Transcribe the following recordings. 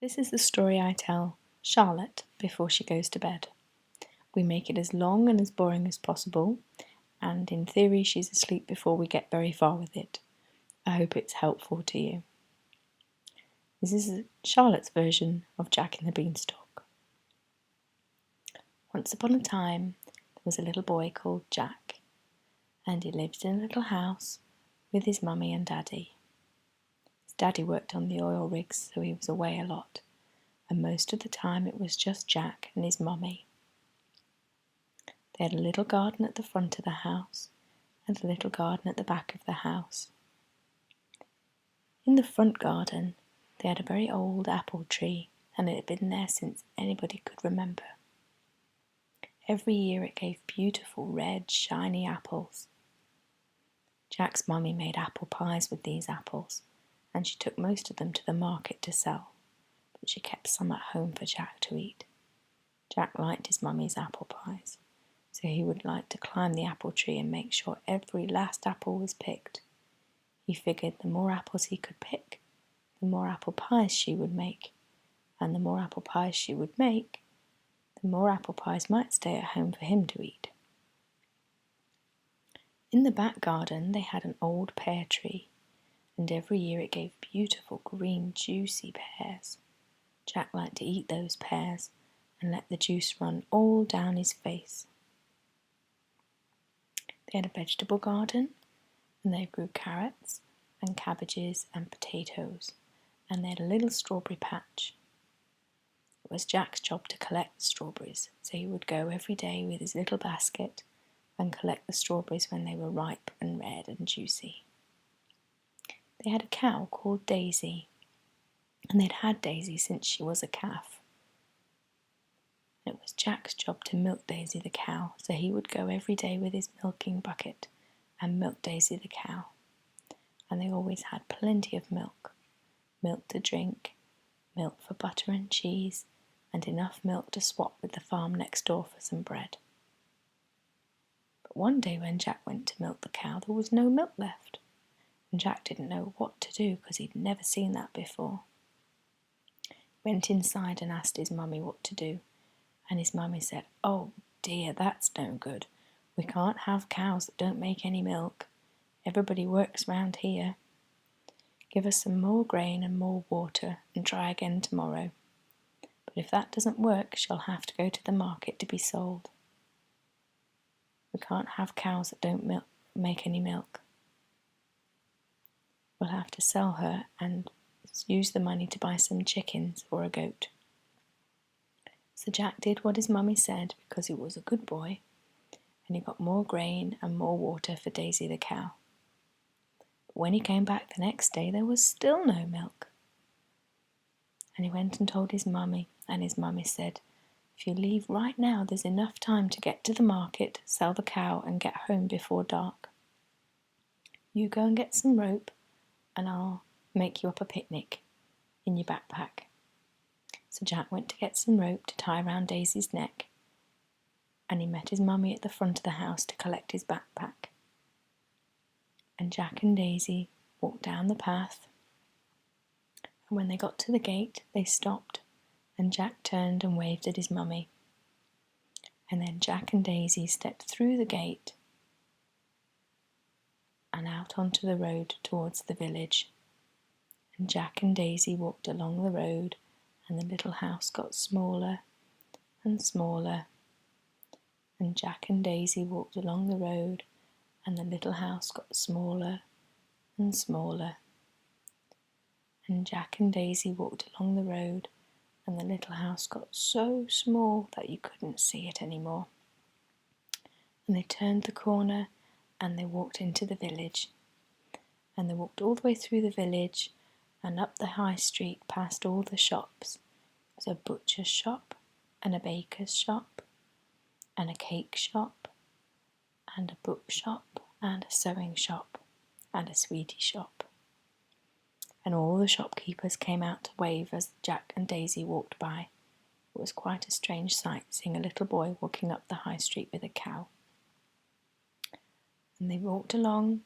This is the story I tell Charlotte before she goes to bed. We make it as long and as boring as possible, and in theory she's asleep before we get very far with it. I hope it's helpful to you. This is Charlotte's version of Jack and the Beanstalk. Once upon a time, there was a little boy called Jack, and he lived in a little house with his mummy and daddy. His daddy worked on the oil rigs, so he was away a lot, and most of the time it was just Jack and his mummy. They had a little garden at the front of the house and a little garden at the back of the house. In the front garden, they had a very old apple tree, and it had been there since anybody could remember. Every year it gave beautiful red, shiny apples. Jack's mummy made apple pies with these apples, and she took most of them to the market to sell, but she kept some at home for Jack to eat. Jack liked his mummy's apple pies, so he would like to climb the apple tree and make sure every last apple was picked. He figured the more apples he could pick, the more apple pies she would make, and the more apple pies she would make, the more apple pies might stay at home for him to eat. In the back garden they had an old pear tree, and every year it gave beautiful green juicy pears. Jack liked to eat those pears and let the juice run all down his face. They had a vegetable garden, and they grew carrots and cabbages and potatoes, and they had a little strawberry patch. It was Jack's job to collect the strawberries, so he would go every day with his little basket and collect the strawberries when they were ripe and red and juicy. They had a cow called Daisy, and they'd had Daisy since she was a calf. It was Jack's job to milk Daisy the cow, so he would go every day with his milking bucket and milk Daisy the cow. And they always had plenty of milk. Milk to drink, milk for butter and cheese, and enough milk to swap with the farm next door for some bread. But one day when Jack went to milk the cow, there was no milk left, and Jack didn't know what to do because he'd never seen that before. He went inside and asked his mummy what to do, and his mummy said, "Oh dear, that's no good. We can't have cows that don't make any milk. Everybody works round here. Give us some more grain and more water and try again tomorrow. But if that doesn't work, she'll have to go to the market to be sold. We can't have cows that don't make any milk. We'll have to sell her and use the money to buy some chickens or a goat." So Jack did what his mummy said because he was a good boy, and he got more grain and more water for Daisy the cow. But when he came back the next day, there was still no milk. And he went and told his mummy, and his mummy said, "If you leave right now, there's enough time to get to the market, sell the cow, and get home before dark. You go and get some rope, and I'll make you up a picnic in your backpack." So Jack went to get some rope to tie round Daisy's neck, and he met his mummy at the front of the house to collect his backpack. And Jack and Daisy walked down the path, and when they got to the gate, they stopped, and Jack turned and waved at his mummy. And then Jack and Daisy stepped through the gate and out onto the road towards the village. And Jack and Daisy walked along the road, and the little house got smaller and smaller. And Jack and Daisy walked along the road, and the little house got smaller and smaller. And Jack and Daisy walked along the road, and the little house got so small that you couldn't see it anymore. And they turned the corner, and they walked into the village. And they walked all the way through the village and up the high street past all the shops. There was a butcher's shop and a baker's shop and a cake shop and a book shop and a sewing shop and a sweetie shop. And all the shopkeepers came out to wave as Jack and Daisy walked by. It was quite a strange sight, seeing a little boy walking up the high street with a cow. And they walked along,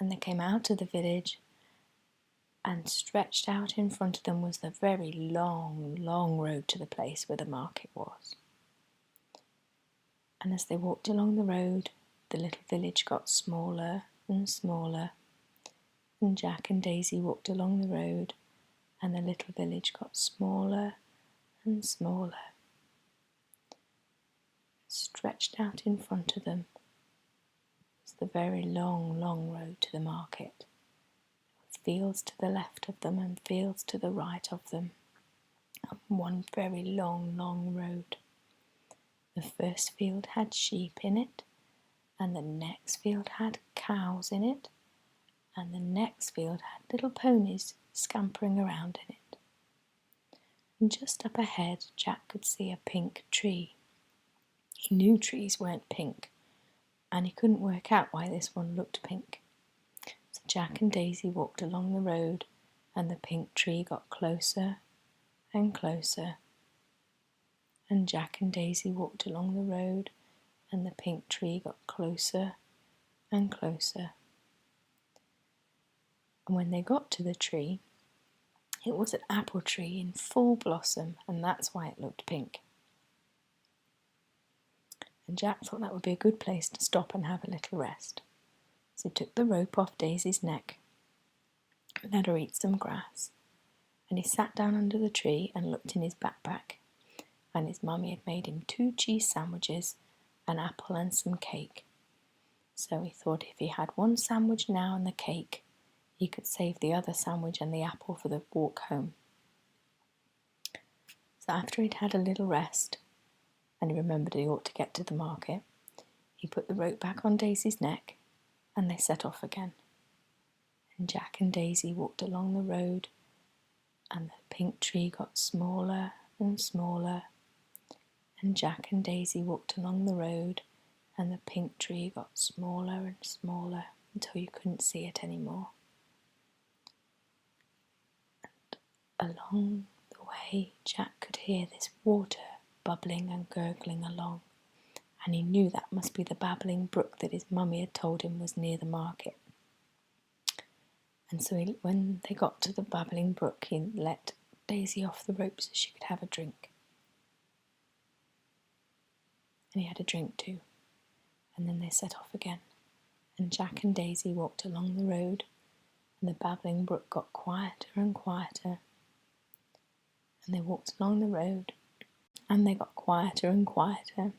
and they came out of the village, and stretched out in front of them was the very long, long road to the place where the market was. And as they walked along the road, the little village got smaller and smaller, and Jack and Daisy walked along the road, and the little village got smaller and smaller. Stretched out in front of them was the very long, long road to the market. Fields to the left of them and fields to the right of them, and one very long, long road. The first field had sheep in it, and the next field had cows in it, and the next field had little ponies scampering around in it. And just up ahead, Jack could see a pink tree. He knew trees weren't pink, and he couldn't work out why this one looked pink. So Jack and Daisy walked along the road, and the pink tree got closer and closer. And Jack and Daisy walked along the road, and the pink tree got closer and closer. And when they got to the tree, it was an apple tree in full blossom, and that's why it looked pink. And Jack thought that would be a good place to stop and have a little rest. So he took the rope off Daisy's neck and let her eat some grass. And he sat down under the tree and looked in his backpack. And his mummy had made him 2 cheese sandwiches, an apple and some cake. So he thought if he had one sandwich now and the cake, he could save the other sandwich and the apple for the walk home. So after he'd had a little rest, and he remembered he ought to get to the market, he put the rope back on Daisy's neck, and they set off again. And Jack and Daisy walked along the road, and the pink tree got smaller and smaller. And Jack and Daisy walked along the road, and the pink tree got smaller and smaller until you couldn't see it anymore. And along the way, Jack could hear this water bubbling and gurgling along, and he knew that must be the babbling brook that his mummy had told him was near the market. And so when they got to the babbling brook, he let Daisy off the rope so she could have a drink. And he had a drink too. And then they set off again. And Jack and Daisy walked along the road, and the babbling brook got quieter and quieter. And they walked along the road, and they got quieter and quieter.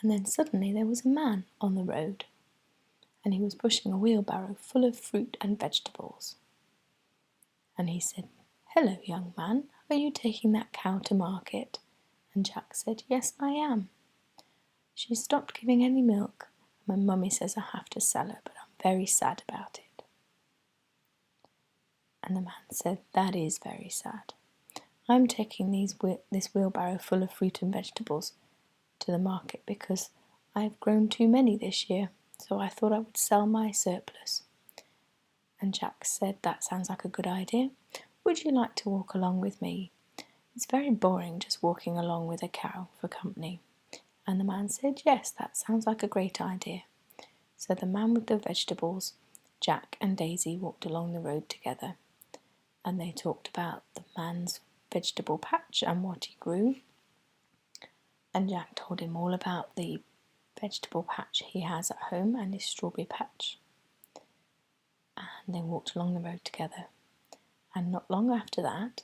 And then suddenly there was a man on the road, and he was pushing a wheelbarrow full of fruit and vegetables. And he said, "Hello, young man, are you taking that cow to market?" And Jack said, "Yes, I am. She stopped giving any milk, and my mummy says I have to sell her, but I'm very sad about it." And the man said, "That is very sad. I'm taking this wheelbarrow full of fruit and vegetables to the market because I've grown too many this year, so I thought I would sell my surplus." And Jack said, "That sounds like a good idea. Would you like to walk along with me? It's very boring just walking along with a cow for company." And the man said, "Yes, that sounds like a great idea." So the man with the vegetables, Jack and Daisy walked along the road together, and they talked about the man's vegetable patch and what he grew. And Jack told him all about the vegetable patch he has at home and his strawberry patch. And they walked along the road together. And not long after that,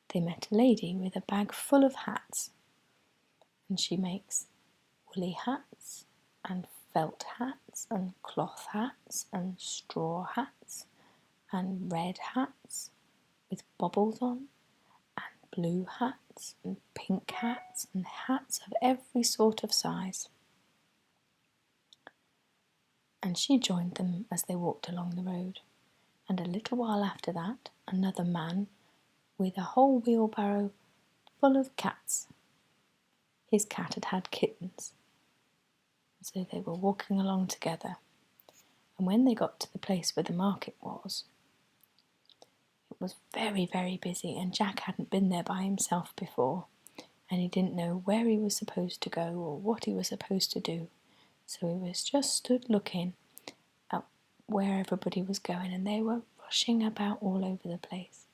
they met a lady with a bag full of hats. And she makes woolly hats and felt hats and cloth hats and straw hats and red hats with bobbles on, and blue hats and pink hats and hats of every sort of size. And she joined them as they walked along the road. And a little while after that, another man with a whole wheelbarrow full of cats. His cat had had kittens. So they were walking along together. And when they got to the place where the market was, it was very, very busy, and Jack hadn't been there by himself before, and he didn't know where he was supposed to go or what he was supposed to do. So he was just stood looking at where everybody was going, and they were rushing about all over the place.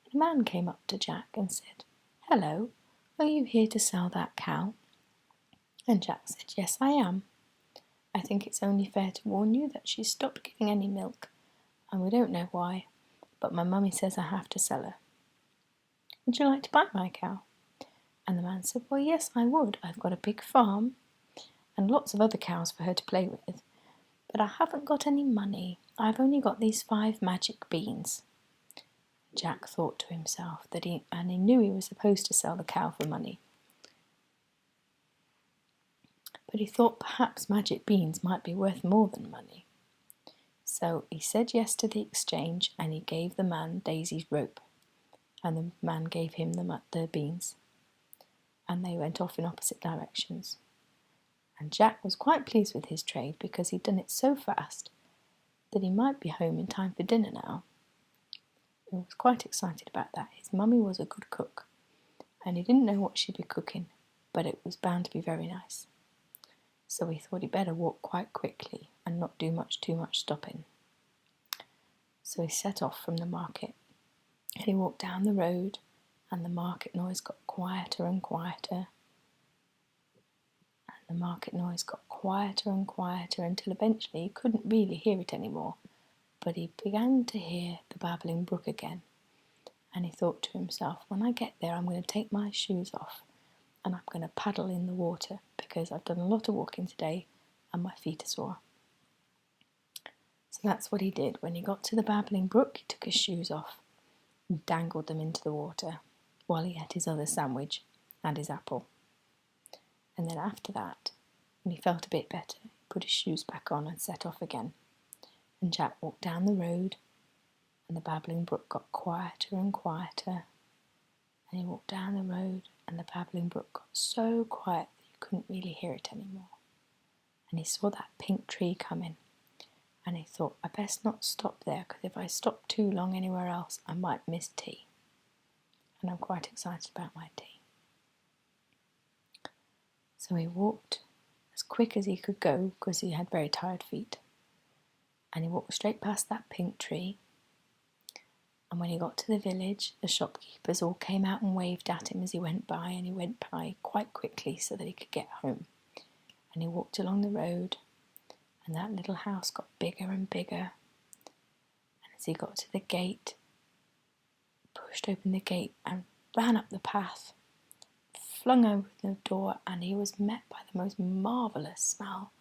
And a man came up to Jack and said, "Hello, are you here to sell that cow?" And Jack said, "Yes, I am. I think it's only fair to warn you that she's stopped giving any milk, and we don't know why, but my mummy says I have to sell her. Would you like to buy my cow?" And the man said, "Well, yes, I would. I've got a big farm and lots of other cows for her to play with, but I haven't got any money. I've only got these 5 magic beans." Jack thought to himself that he knew he was supposed to sell the cow for money, but he thought perhaps magic beans might be worth more than money. So he said yes to the exchange, and he gave the man Daisy's rope, and the man gave him the beans, and they went off in opposite directions. And Jack was quite pleased with his trade because he'd done it so fast that he might be home in time for dinner now. He was quite excited about that. His mummy was a good cook, and he didn't know what she'd be cooking, but it was bound to be very nice. So he thought he'd better walk quite quickly and not do too much stopping. So he set off from the market, and he walked down the road, and the market noise got quieter and quieter. And the market noise got quieter and quieter until eventually he couldn't really hear it anymore. But he began to hear the babbling brook again, and he thought to himself, when I get there I'm going to take my shoes off and I'm going to paddle in the water because I've done a lot of walking today and my feet are sore. So that's what he did. When he got to the babbling brook, he took his shoes off and dangled them into the water while he ate his other sandwich and his apple. And then after that, when he felt a bit better, he put his shoes back on and set off again. And Jack walked down the road, and the babbling brook got quieter and quieter. And he walked down the road, and the babbling brook got so quiet that you couldn't really hear it anymore. And he saw that pink tree coming, and he thought, I best not stop there, because if I stop too long anywhere else, I might miss tea. And I'm quite excited about my tea. So he walked as quick as he could go, because he had very tired feet. And he walked straight past that pink tree. And when he got to the village, the shopkeepers all came out and waved at him as he went by, and he went by quite quickly so that he could get home. And he walked along the road, and that little house got bigger and bigger. And as he got to the gate, he pushed open the gate and ran up the path, flung open the door, and he was met by the most marvellous smell.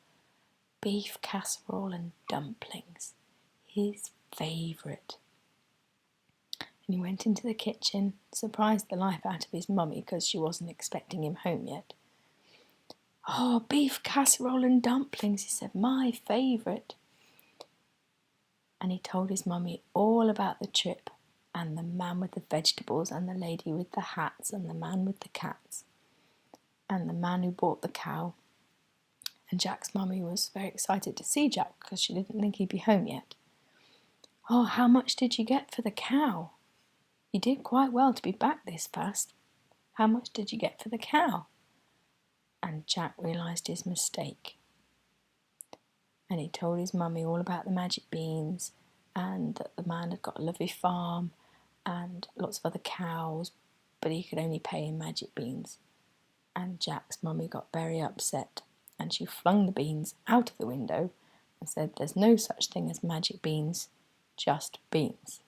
Beef casserole and dumplings, his favourite. And he went into the kitchen, surprised the life out of his mummy because she wasn't expecting him home yet. "Oh, beef casserole and dumplings," he said, "my favourite." And he told his mummy all about the trip, and the man with the vegetables, and the lady with the hats, and the man with the cats, and the man who bought the cow. And Jack's mummy was very excited to see Jack because she didn't think he'd be home yet. "Oh, how much did you get for the cow? You did quite well to be back this fast. How much did you get for the cow?" And Jack realised his mistake. And he told his mummy all about the magic beans, and that the man had got a lovely farm and lots of other cows, but he could only pay in magic beans. And Jack's mummy got very upset, and she flung the beans out of the window and said, "There's no such thing as magic beans, just beans."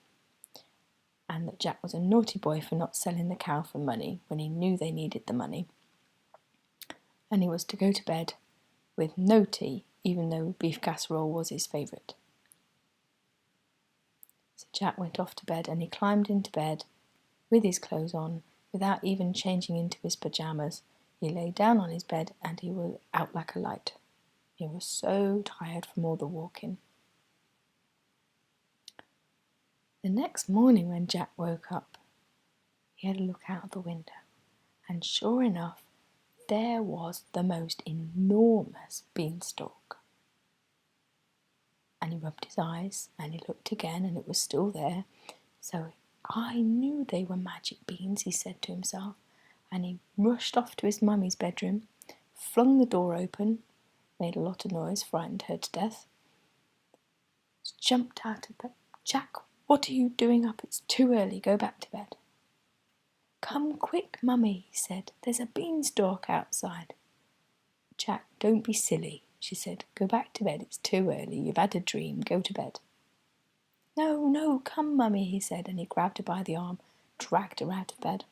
And that Jack was a naughty boy for not selling the cow for money when he knew they needed the money. And he was to go to bed with no tea, even though beef casserole was his favourite. So Jack went off to bed, and he climbed into bed with his clothes on, without even changing into his pyjamas. He lay down on his bed, and he was out like a light. He was so tired from all the walking. The next morning when Jack woke up, he had a look out of the window, and sure enough, there was the most enormous beanstalk. And he rubbed his eyes, and he looked again, and it was still there. So I knew they were magic beans, he said to himself, and he rushed off to his mummy's bedroom, flung the door open, made a lot of noise, frightened her to death, She jumped out of bed. "Jack, what are you doing up? It's too early. Go back to bed." "Come quick, Mummy," he said. "There's a beanstalk outside." "Jack, don't be silly," she said. "Go back to bed. It's too early. You've had a dream. Go to bed." "No, no, come, Mummy," he said, and he grabbed her by the arm, dragged her out of bed.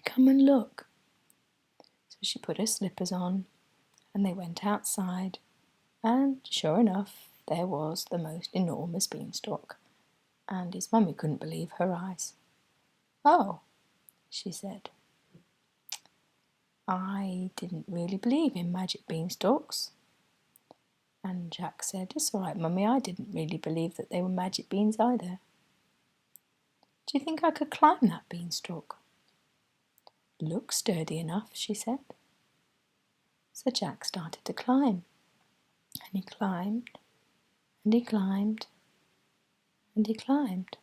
"Come and look." So she put her slippers on, and they went outside, and sure enough, there was the most enormous beanstalk, and his mummy couldn't believe her eyes. "Oh," she said, "I didn't really believe in magic beanstalks." And Jack said, "It's all right, Mummy, I didn't really believe that they were magic beans either. Do you think I could climb that beanstalk?" "Looks sturdy enough," she said. So Jack started to climb, and he climbed, and he climbed, and he climbed.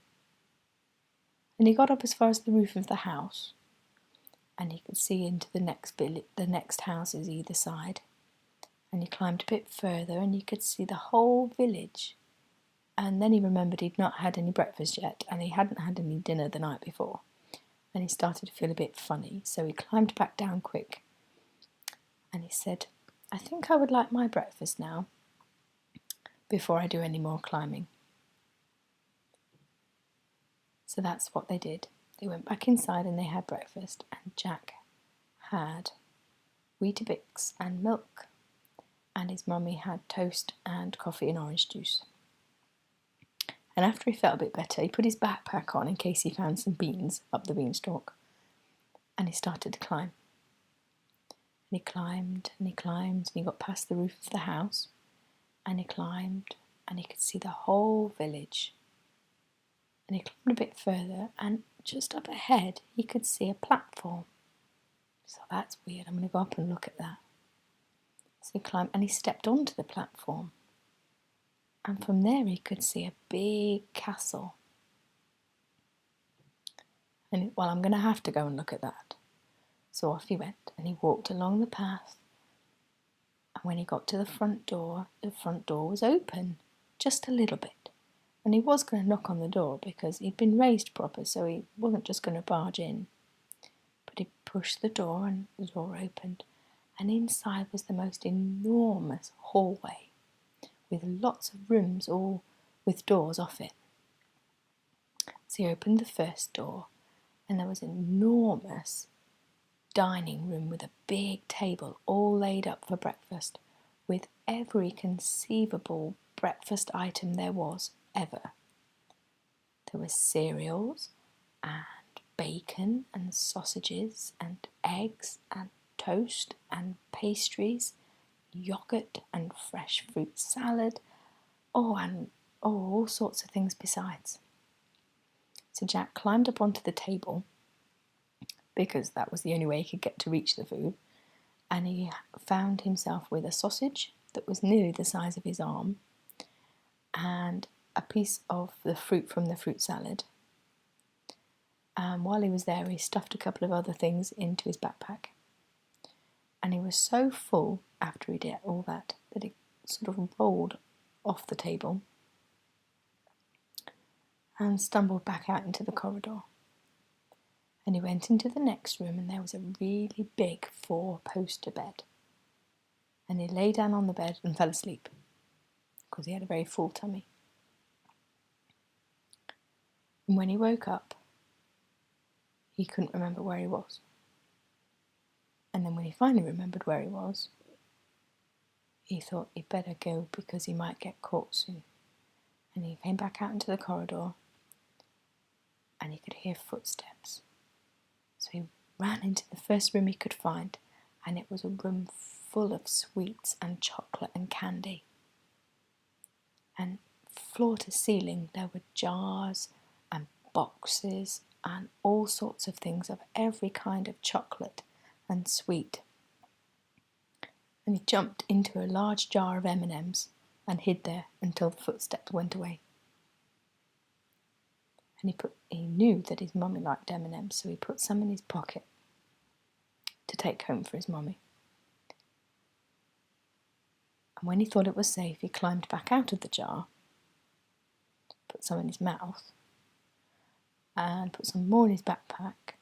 And he got up as far as the roof of the house, and he could see into the next houses either side. And he climbed a bit further, and you could see the whole village. And then he remembered he'd not had any breakfast yet, and he hadn't had any dinner the night before. And he started to feel a bit funny, so he climbed back down quick. And he said, "I think I would like my breakfast now, before I do any more climbing." So that's what they did. They went back inside and they had breakfast, and Jack had Weetabix and milk, and his mummy had toast and coffee and orange juice. And after he felt a bit better, he put his backpack on in case he found some beans up the beanstalk, and he started to climb. And he climbed and he climbed, and he got past the roof of the house, and he climbed, and he could see the whole village. And he climbed a bit further, and just up ahead he could see a platform. So that's weird, I'm going to go up and look at that. So he climbed and he stepped onto the platform, and from there he could see a big castle. And well, I'm going to have to go and look at that. So off he went, and he walked along the path, and when he got to the front door was open, just a little bit. And he was going to knock on the door because he'd been raised proper, so he wasn't just going to barge in. But he pushed the door, and the door opened, and inside was the most enormous hallway with lots of rooms, all with doors off it. So he opened the first door, and there was an enormous dining room with a big table all laid up for breakfast, with every conceivable breakfast item there was ever. There were cereals and bacon and sausages and eggs and toast and pastries, yogurt and fresh fruit salad, all sorts of things besides. So Jack climbed up onto the table, because that was the only way he could get to reach the food, and he found himself with a sausage that was nearly the size of his arm, and a piece of the fruit from the fruit salad. And while he was there, he stuffed a couple of other things into his backpack. And he was so full after he did all that he sort of rolled off the table and stumbled back out into the corridor. And he went into the next room, and there was a really big 4-poster bed. And he lay down on the bed and fell asleep, because he had a very full tummy. And when he woke up, he couldn't remember where he was. And then when he finally remembered where he was, he thought he'd better go because he might get caught soon. And he came back out into the corridor, and he could hear footsteps. So he ran into the first room he could find, and it was a room full of sweets and chocolate and candy. And floor to ceiling there were jars and boxes and all sorts of things of every kind of chocolate and sweet. And he jumped into a large jar of M&Ms and hid there until the footsteps went away. And he knew that his mummy liked M&Ms, so he put some in his pocket to take home for his mummy. And when he thought it was safe, he climbed back out of the jar, put some in his mouth, and put some more in his backpack,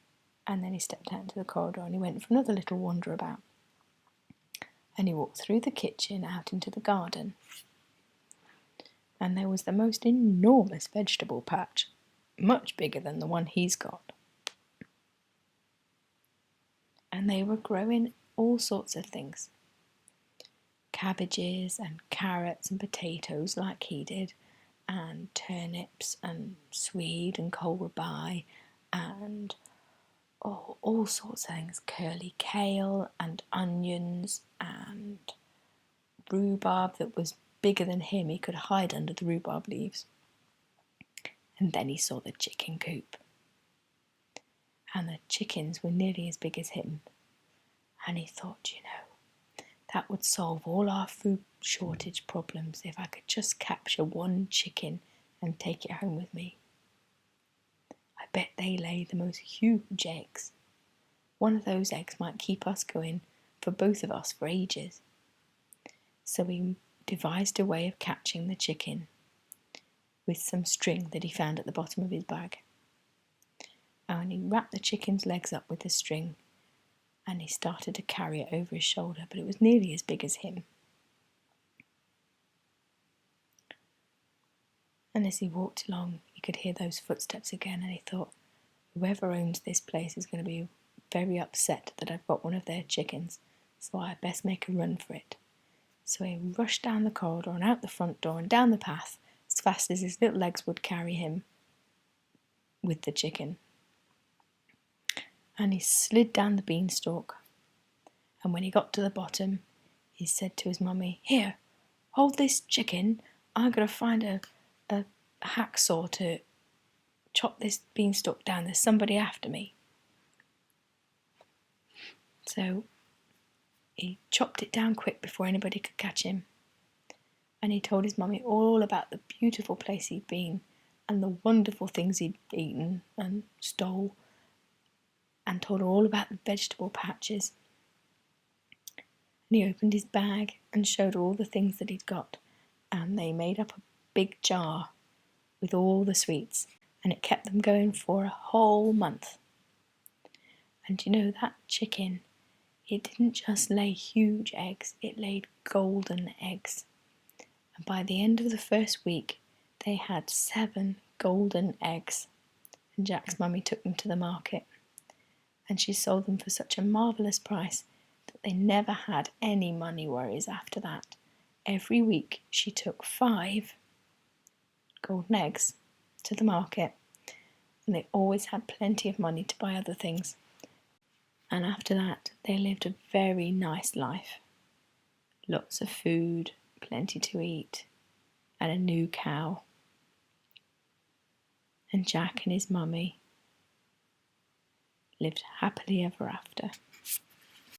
and then he stepped out into the corridor and he went for another little wander about. And he walked through the kitchen out into the garden, and there was the most enormous vegetable patch, much bigger than the one he's got. And they were growing all sorts of things. Cabbages and carrots and potatoes like he did, and turnips and swede and kohlrabi and all sorts of things, curly kale and onions and rhubarb that was bigger than him. He could hide under the rhubarb leaves. And then he saw the chicken coop, and the chickens were nearly as big as him. And he thought, that would solve all our food shortage problems if I could just capture one chicken and take it home with me. I bet they lay the most huge eggs. One of those eggs might keep us going for both of us for ages. So he devised a way of catching the chicken with some string that he found at the bottom of his bag. And he wrapped the chicken's legs up with the string, and he started to carry it over his shoulder, but it was nearly as big as him. And as he walked along, he could hear those footsteps again, and he thought, whoever owns this place is going to be very upset that I've got one of their chickens, so I best make a run for it. So he rushed down the corridor and out the front door and down the path as fast as his little legs would carry him with the chicken. And he slid down the beanstalk, and when he got to the bottom, he said to his mummy, "Here, hold this chicken. I'm going to find a hacksaw to chop this beanstalk down. There's somebody after me." So he chopped it down quick before anybody could catch him. And he told his mummy all about the beautiful place he'd been and the wonderful things he'd eaten and stole, and told her all about the vegetable patches. And he opened his bag and showed her all the things that he'd got, and they made up a big jar with all the sweets, and it kept them going for a whole month. And that chicken, it didn't just lay huge eggs, it laid golden eggs. And by the end of the first week, they had 7 golden eggs. And Jack's mummy took them to the market, and she sold them for such a marvellous price that they never had any money worries after that. Every week she took 5 golden eggs to the market, and they always had plenty of money to buy other things. And after that, they lived a very nice life. Lots of food, plenty to eat, and a new cow. And Jack and his mummy lived happily ever after.